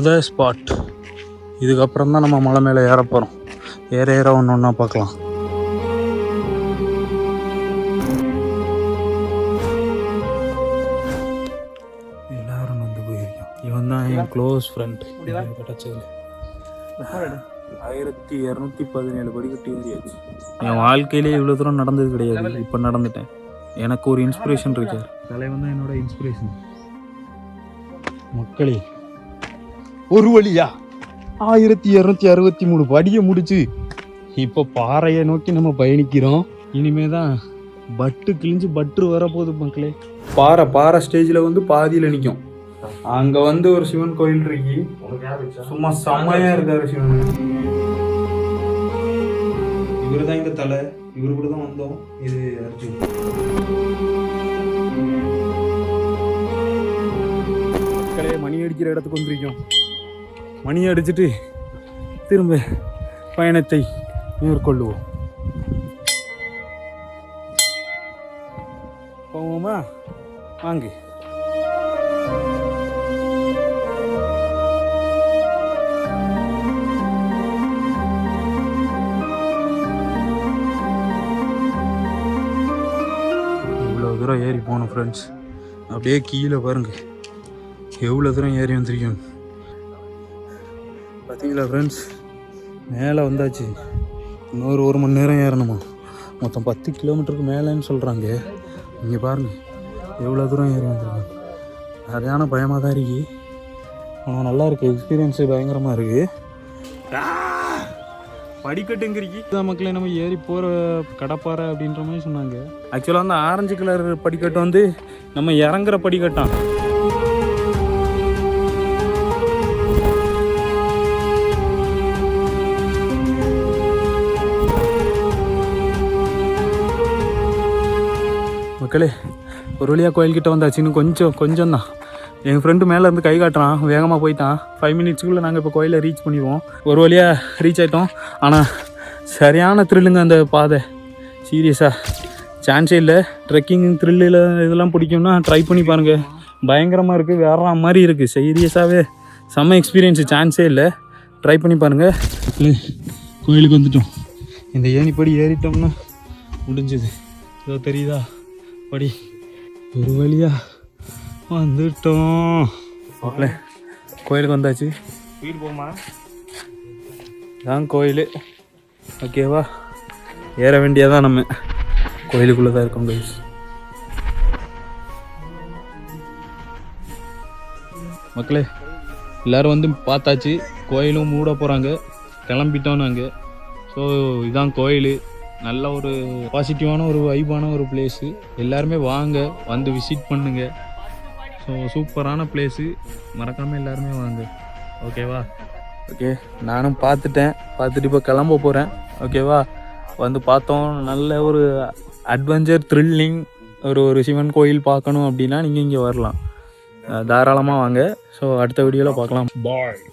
மொதல் ஸ்பாட். இதுக்கப்புறம் தான் நம்ம மலை மேலே ஏற போகிறோம். ஏற ஒன்று ஒன்றா பார்க்கலாம். எல்லாரும் வந்து போயிருக்கோம். இவன் தான் என் க்ளோஸ் ஃப்ரெண்ட். கிடச்சது 1217 படிக்கட்டு ஏறியாச்சு. என் வாழ்க்கையிலே இவ்வளோ தூரம் நடந்தது கிடையாது. இப்போ நடந்துட்டேன். எனக்கு ஒரு இன்ஸ்பிரேஷன் இருக்கார். தலைவன் தான் என்னோட இன்ஸ்பிரேஷன். மக்களே, ஒரு வழியா 1263 படியை முடிச்சு இப்போ பாறையை நோக்கி நம்ம பயணிக்கிறோம். இனிமே தான் பட்டு கிழிஞ்சு பட்டு வரப்போகுது மக்களே. பாறை ஸ்டேஜில் வந்து பாதியில் நிற்கும். அங்கே வந்து ஒரு சிவன் கோயில் இருக்கு. சும்மா செம்மையா இருக்காரு சிவன். இவரு தான் இந்த தலை. இவரு கூட தான் வந்தோம். இது அர்ஜுன். மக்களே, மணி அடிக்கிற இடத்துக்கு வந்துருக்கோம். மணி அடிச்சுட்டு திரும்ப பயணத்தை மேற்கொள்ளுவோம். போவோமா? வாங்க. இவ்வளோ தூரம் ஏறி போகணும் ஃப்ரெண்ட்ஸ். அப்படியே கீழே பாருங்க எவ்வளோ தூரம் ஏறி வந்திருக்கோம் பார்த்தீங்களா ஃப்ரெண்ட்ஸ். மேலே வந்தாச்சு. இன்னொரு 1 மணி நேரம் ஏறணுமா? மொத்தம் 10 கிலோமீட்டருக்கு மேலேன்னு சொல்கிறாங்க. இங்கே பாருங்கள் எவ்வளோ தூரம் ஏறி வந்திருக்கோம். சரியான பயமாக தான் இருக்கு. ஆனால் நல்லா இருக்குது. எக்ஸ்பீரியன்ஸு பயங்கரமாக இருக்குது. படிக்கட்டுங்கிறீங்க தான் மக்களே. நம்ம ஏறி போகிற கடப்பாறை அப்படின்ற மாதிரி சொன்னாங்க. ஆக்சுவலாக அந்த ஆரஞ்சு கலர் படிக்கட்டு வந்து நம்ம இறங்குற படிக்கட்டான். மக்களே, ஒரு வழியாக கோயில்கிட்ட வந்தாச்சு. இன்னும் கொஞ்சம் தான். எங்கள் ஃப்ரெண்டு மேலே இருந்து கை காட்டுறான். வேகமாக போயிட்டான். 5 மினிட்ஸ்க்குள்ளே நாங்கள் இப்போ கோயிலை ரீச் பண்ணிடுவோம். ஒரு வழியாக ரீச் ஆகிட்டோம். ஆனால் சரியான த்ரில்லுங்க அந்த பாதை. சீரியஸாக சான்ஸே இல்லை. ட்ரெக்கிங் த்ரில்லில் இதெல்லாம் பிடிக்கும்னா ட்ரை பண்ணி பாருங்கள். பயங்கரமாக இருக்குது. வேற மாதிரி இருக்குது. சீரியஸாகவே செம்ம எக்ஸ்பீரியன்ஸு. சான்ஸே இல்லை. ட்ரை பண்ணி பாருங்கள். கோயிலுக்கு வந்துட்டோம். இந்த ஏணிப்படி ஏறிட்டோம்னா முடிஞ்சுது. இதோ தெரியுதா படி? ஒரு வழியாக வந்துட்டோம். கோயிலுக்கு வந்தாச்சு. வீடு போமா தான் கோயில். ஓகேவா? ஏற வேண்டியதான். நம்ம கோயிலுக்குள்ளே தான் இருக்கோம் கைஸ். மக்களே, எல்லோரும் வந்து பார்த்தாச்சு. கோயிலும் மூட போகிறாங்க. கிளம்பிட்டோம் நாங்கள். ஸோ இதுதான் கோயில். நல்ல ஒரு பாசிட்டிவான ஒரு வைபான ஒரு பிளேஸு. எல்லாருமே வாங்க, வந்து விசிட் பண்ணுங்க. ஸோ சூப்பரான பிளேஸு. மறக்காமல் எல்லாருமே வாங்க. ஓகேவா? ஓகே, நானும் பார்த்துட்டு இப்போ கிளம்ப போகிறேன். ஓகேவா? வந்து பார்த்தோம். நல்ல ஒரு அட்வென்ச்சர் த்ரில்லிங் ஒரு சிவன் கோயில் பார்க்கணும் அப்படின்னா நீங்கள் இங்கே வரலாம். தாராளமாக வாங்க. ஸோ அடுத்த வீடியோவில் பார்க்கலாம். பாய்.